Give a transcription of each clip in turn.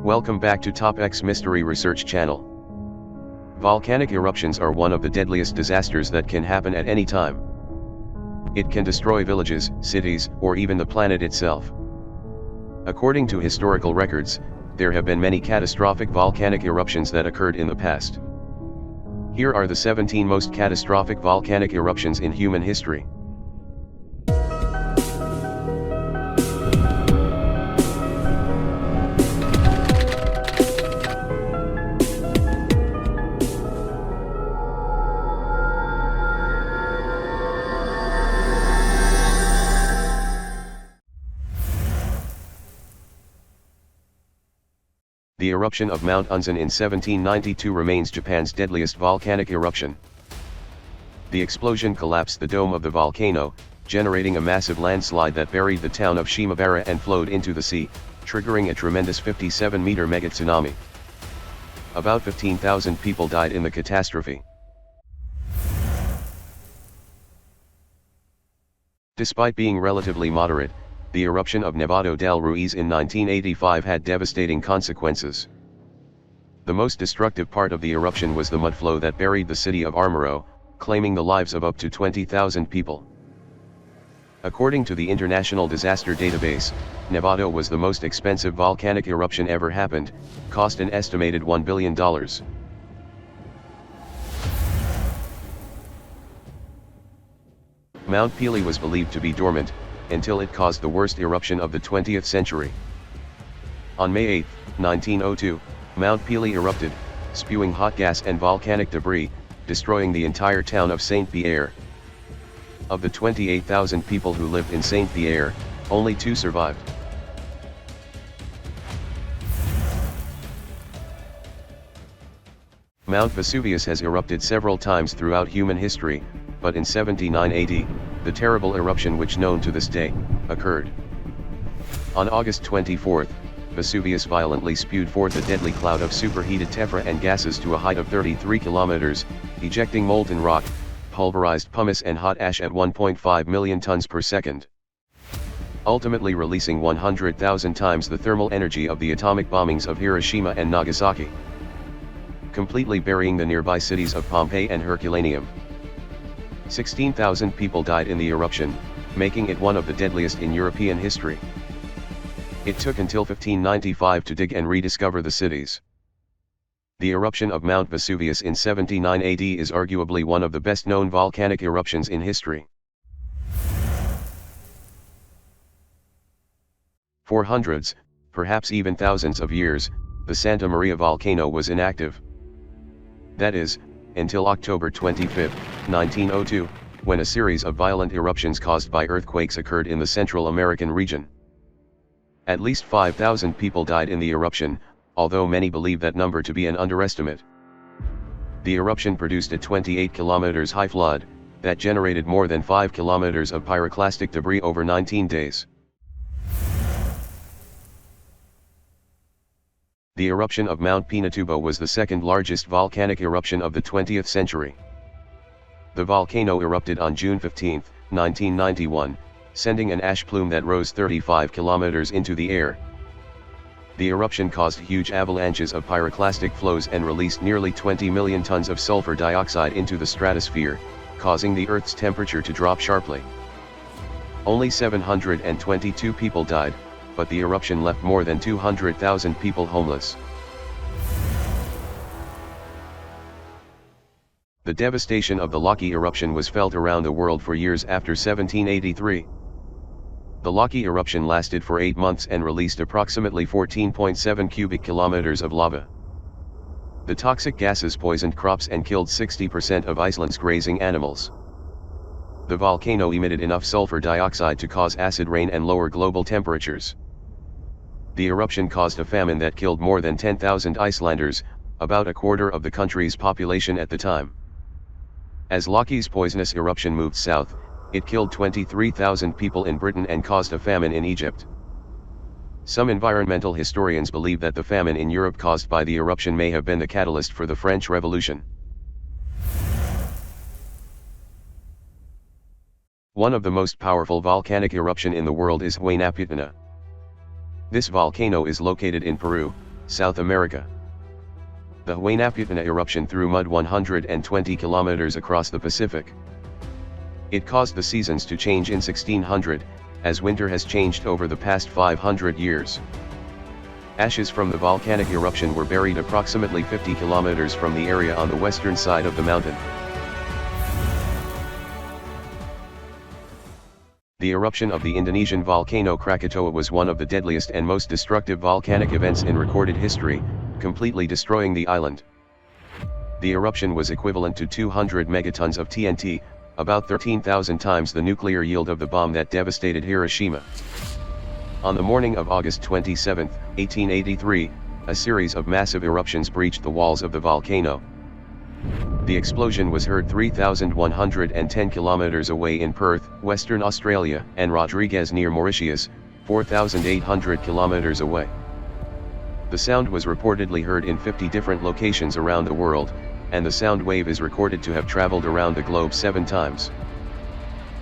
Welcome back to Top X Mystery Research Channel. Volcanic eruptions are one of the deadliest disasters that can happen at any time. It can destroy villages, cities, or even the planet itself. According to historical records, there have been many catastrophic volcanic eruptions that occurred in the past. Here are the 17 most catastrophic volcanic eruptions in human history. The eruption of Mount Unzen in 1792 remains Japan's deadliest volcanic eruption. The explosion collapsed the dome of the volcano, generating a massive landslide that buried the town of Shimabara and flowed into the sea, triggering a tremendous 57-meter mega tsunami. About 15,000 people died in the catastrophe. Despite being relatively moderate, the eruption of Nevado del Ruiz in 1985 had devastating consequences. The most destructive part of the eruption was the mudflow that buried the city of Ambrym, claiming the lives of up to 20,000 people. According to the International Disaster Database, Nevado was the most expensive volcanic eruption ever happened, cost an estimated $1 billion. Mount Pelee was believed to be dormant, until it caused the worst eruption of the 20th century. On May 8, 1902, Mount Pelee erupted, spewing hot gas and volcanic debris, destroying the entire town of Saint-Pierre. Of the 28,000 people who lived in Saint-Pierre, only 2 survived. Mount Vesuvius has erupted several times throughout human history, but in 79 AD, the terrible eruption which known to this day, occurred. On August 24, Vesuvius violently spewed forth a deadly cloud of superheated tephra and gases to a height of 33 kilometers, ejecting molten rock, pulverized pumice and hot ash at 1.5 million tons per second. Ultimately releasing 100,000 times the thermal energy of the atomic bombings of Hiroshima and Nagasaki, completely burying the nearby cities of Pompeii and Herculaneum. 16,000 people died in the eruption, making it one of the deadliest in European history. It took until 1595 to dig and rediscover the cities. The eruption of Mount Vesuvius in 79 AD is arguably one of the best-known volcanic eruptions in history. For hundreds, perhaps even thousands of years, the Santa Maria volcano was inactive. That is, until October 25, 1902, when a series of violent eruptions caused by earthquakes occurred in the Central American region. At least 5,000 people died in the eruption, although many believe that number to be an underestimate. The eruption produced a 28 kilometers high flood, that generated more than 5 kilometers of pyroclastic debris over 19 days. The eruption of Mount Pinatubo was the second largest volcanic eruption of the 20th century. The volcano erupted on June 15, 1991, sending an ash plume that rose 35 kilometers into the air. The eruption caused huge avalanches of pyroclastic flows and released nearly 20 million tons of sulfur dioxide into the stratosphere, causing the Earth's temperature to drop sharply. Only 722 people died, but the eruption left more than 200,000 people homeless. The devastation of the Laki eruption was felt around the world for years after 1783. The Laki eruption lasted for 8 months and released approximately 14.7 cubic kilometers of lava. The toxic gases poisoned crops and killed 60% of Iceland's grazing animals. The volcano emitted enough sulfur dioxide to cause acid rain and lower global temperatures. The eruption caused a famine that killed more than 10,000 Icelanders, about a quarter of the country's population at the time. As Laki's poisonous eruption moved south, it killed 23,000 people in Britain and caused a famine in Egypt. Some environmental historians believe that the famine in Europe caused by the eruption may have been the catalyst for the French Revolution. One of the most powerful volcanic eruption in the world is Huaynaputina. This volcano is located in Peru, South America. The Huaynaputina eruption threw mud 120 kilometers across the Pacific. It caused the seasons to change in 1600, as winter has changed over the past 500 years. Ashes from the volcanic eruption were buried approximately 50 kilometers from the area on the western side of the mountain. The eruption of the Indonesian volcano Krakatoa was one of the deadliest and most destructive volcanic events in recorded history, completely destroying the island. The eruption was equivalent to 200 megatons of TNT, about 13,000 times the nuclear yield of the bomb that devastated Hiroshima. On the morning of August 27, 1883, a series of massive eruptions breached the walls of the volcano. The explosion was heard 3,110 kilometers away in Perth, Western Australia, and Rodriguez near Mauritius, 4,800 kilometers away. The sound was reportedly heard in 50 different locations around the world, and the sound wave is recorded to have traveled around the globe 7 times.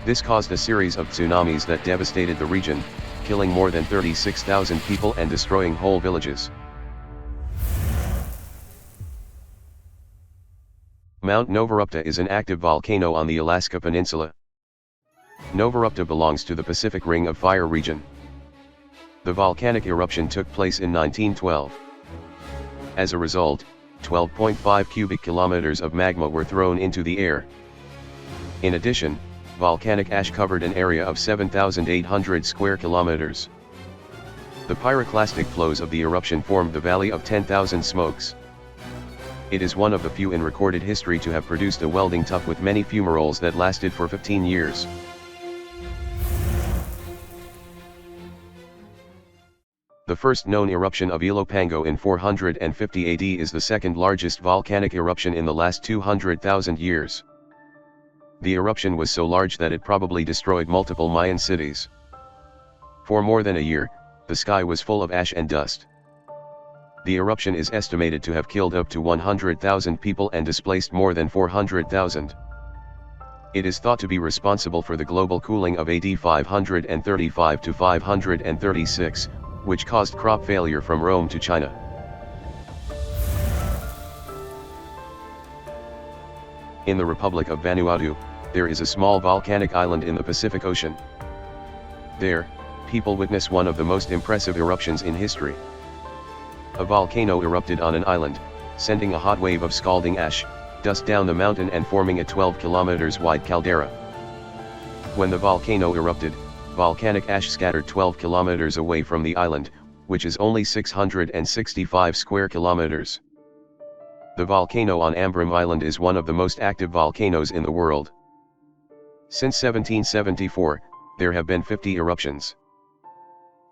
This caused a series of tsunamis that devastated the region, killing more than 36,000 people and destroying whole villages. Mount Novarupta is an active volcano on the Alaska Peninsula. Novarupta belongs to the Pacific Ring of Fire region. The volcanic eruption took place in 1912. As a result, 12.5 cubic kilometers of magma were thrown into the air. In addition, volcanic ash covered an area of 7,800 square kilometers. The pyroclastic flows of the eruption formed the Valley of 10,000 Smokes. It is one of the few in recorded history to have produced a welding tuff with many fumaroles that lasted for 15 years. The first known eruption of Ilopango in 450 AD is the second largest volcanic eruption in the last 200,000 years. The eruption was so large that it probably destroyed multiple Mayan cities. For more than a year, the sky was full of ash and dust. The eruption is estimated to have killed up to 100,000 people and displaced more than 400,000. It is thought to be responsible for the global cooling of AD 535 to 536, which caused crop failure from Rome to China. In the Republic of Vanuatu, there is a small volcanic island in the Pacific Ocean. There, people witness one of the most impressive eruptions in history. A volcano erupted on an island, sending a hot wave of scalding ash, dust down the mountain and forming a 12 kilometers wide caldera. When the volcano erupted, volcanic ash scattered 12 kilometers away from the island, which is only 665 square kilometers. The volcano on Ambrym Island is one of the most active volcanoes in the world. Since 1774, there have been 50 eruptions.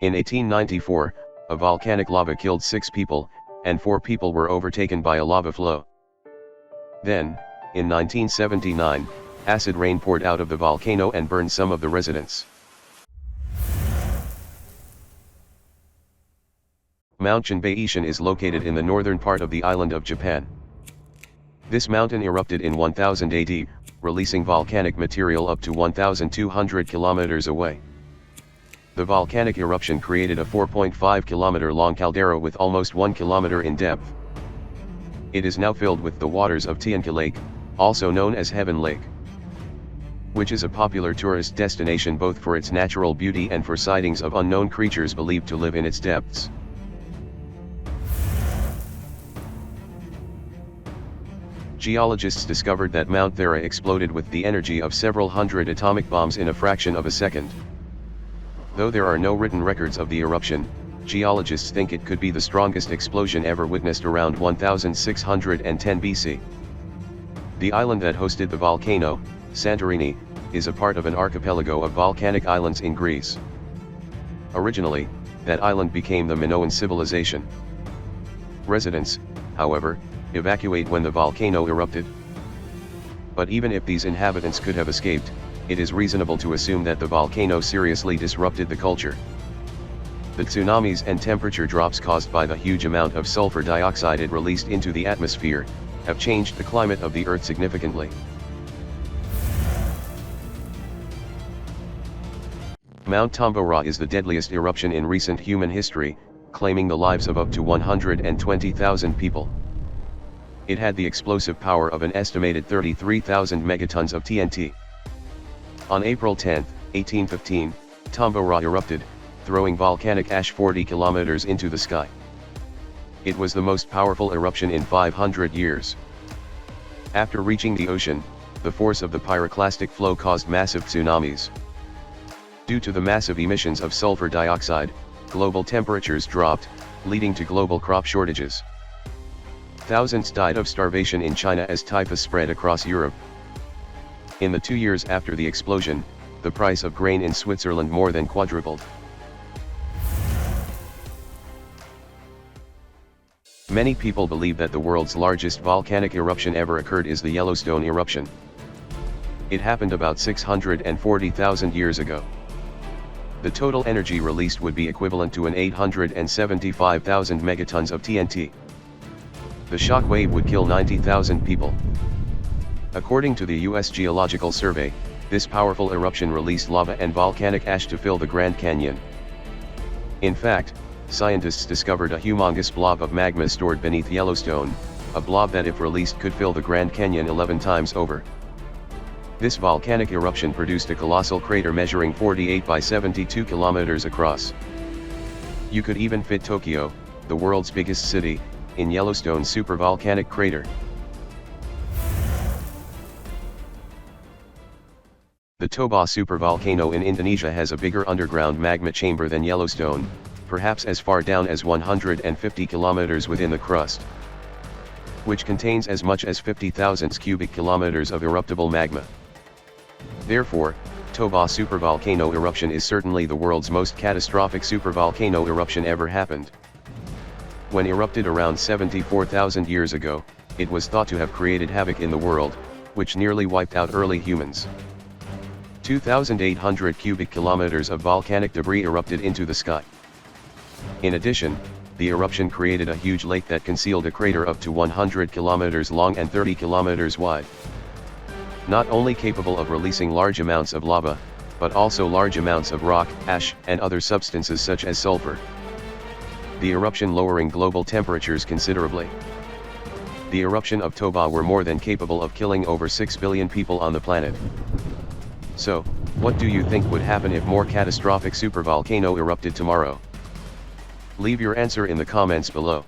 In 1894, a volcanic lava killed 6 people, and 4 people were overtaken by a lava flow. Then, in 1979, acid rain poured out of the volcano and burned some of the residents. Mount Chonbei-Ishin is located in the northern part of the island of Japan. This mountain erupted in 1000 AD, releasing volcanic material up to 1,200 kilometers away. The volcanic eruption created a 4.5 kilometer long caldera with almost 1 kilometer in depth. It is now filled with the waters of Tianqi Lake, also known as Heaven Lake, which is a popular tourist destination both for its natural beauty and for sightings of unknown creatures believed to live in its depths. Geologists discovered that Mount Thera exploded with the energy of several hundred atomic bombs in a fraction of a second. Though there are no written records of the eruption, geologists think it could be the strongest explosion ever witnessed around 1610 BC. The island that hosted the volcano, Santorini, is a part of an archipelago of volcanic islands in Greece. Originally, that island became the Minoan civilization. Residents, however, evacuate when the volcano erupted. But even if these inhabitants could have escaped, it is reasonable to assume that the volcano seriously disrupted the culture. The tsunamis and temperature drops caused by the huge amount of sulfur dioxide it released into the atmosphere have changed the climate of the Earth significantly. Mount Tambora is the deadliest eruption in recent human history, claiming the lives of up to 120,000 people. It had the explosive power of an estimated 33,000 megatons of TNT. On April 10, 1815, Tambora erupted, throwing volcanic ash 40 kilometers into the sky. It was the most powerful eruption in 500 years. After reaching the ocean, the force of the pyroclastic flow caused massive tsunamis. Due to the massive emissions of sulfur dioxide, global temperatures dropped, leading to global crop shortages. Thousands died of starvation in China as typhus spread across Europe. In the 2 years after the explosion, the price of grain in Switzerland more than quadrupled. Many people believe that the world's largest volcanic eruption ever occurred is the Yellowstone eruption. It happened about 640,000 years ago. The total energy released would be equivalent to an 875,000 megatons of TNT. The shock wave would kill 90,000 people. According to the U.S. Geological Survey, this powerful eruption released lava and volcanic ash to fill the Grand Canyon. In fact, scientists discovered a humongous blob of magma stored beneath Yellowstone, a blob that if released could fill the Grand Canyon 11 times over. This volcanic eruption produced a colossal crater measuring 48 by 72 kilometers across. You could even fit Tokyo, the world's biggest city, in Yellowstone's supervolcanic crater. The Toba supervolcano in Indonesia has a bigger underground magma chamber than Yellowstone, perhaps as far down as 150 kilometers within the crust, which contains as much as 50,000 cubic kilometers of eruptible magma. Therefore, Toba supervolcano eruption is certainly the world's most catastrophic supervolcano eruption ever happened. When erupted around 74,000 years ago, it was thought to have created havoc in the world, which nearly wiped out early humans. 2,800 cubic kilometers of volcanic debris erupted into the sky. In addition, the eruption created a huge lake that concealed a crater up to 100 kilometers long and 30 kilometers wide. Not only capable of releasing large amounts of lava, but also large amounts of rock, ash, and other substances such as sulfur. The eruption lowering global temperatures considerably. The eruption of Toba were more than capable of killing over 6 billion people on the planet. So, what do you think would happen if more catastrophic supervolcano erupted tomorrow? Leave your answer in the comments below.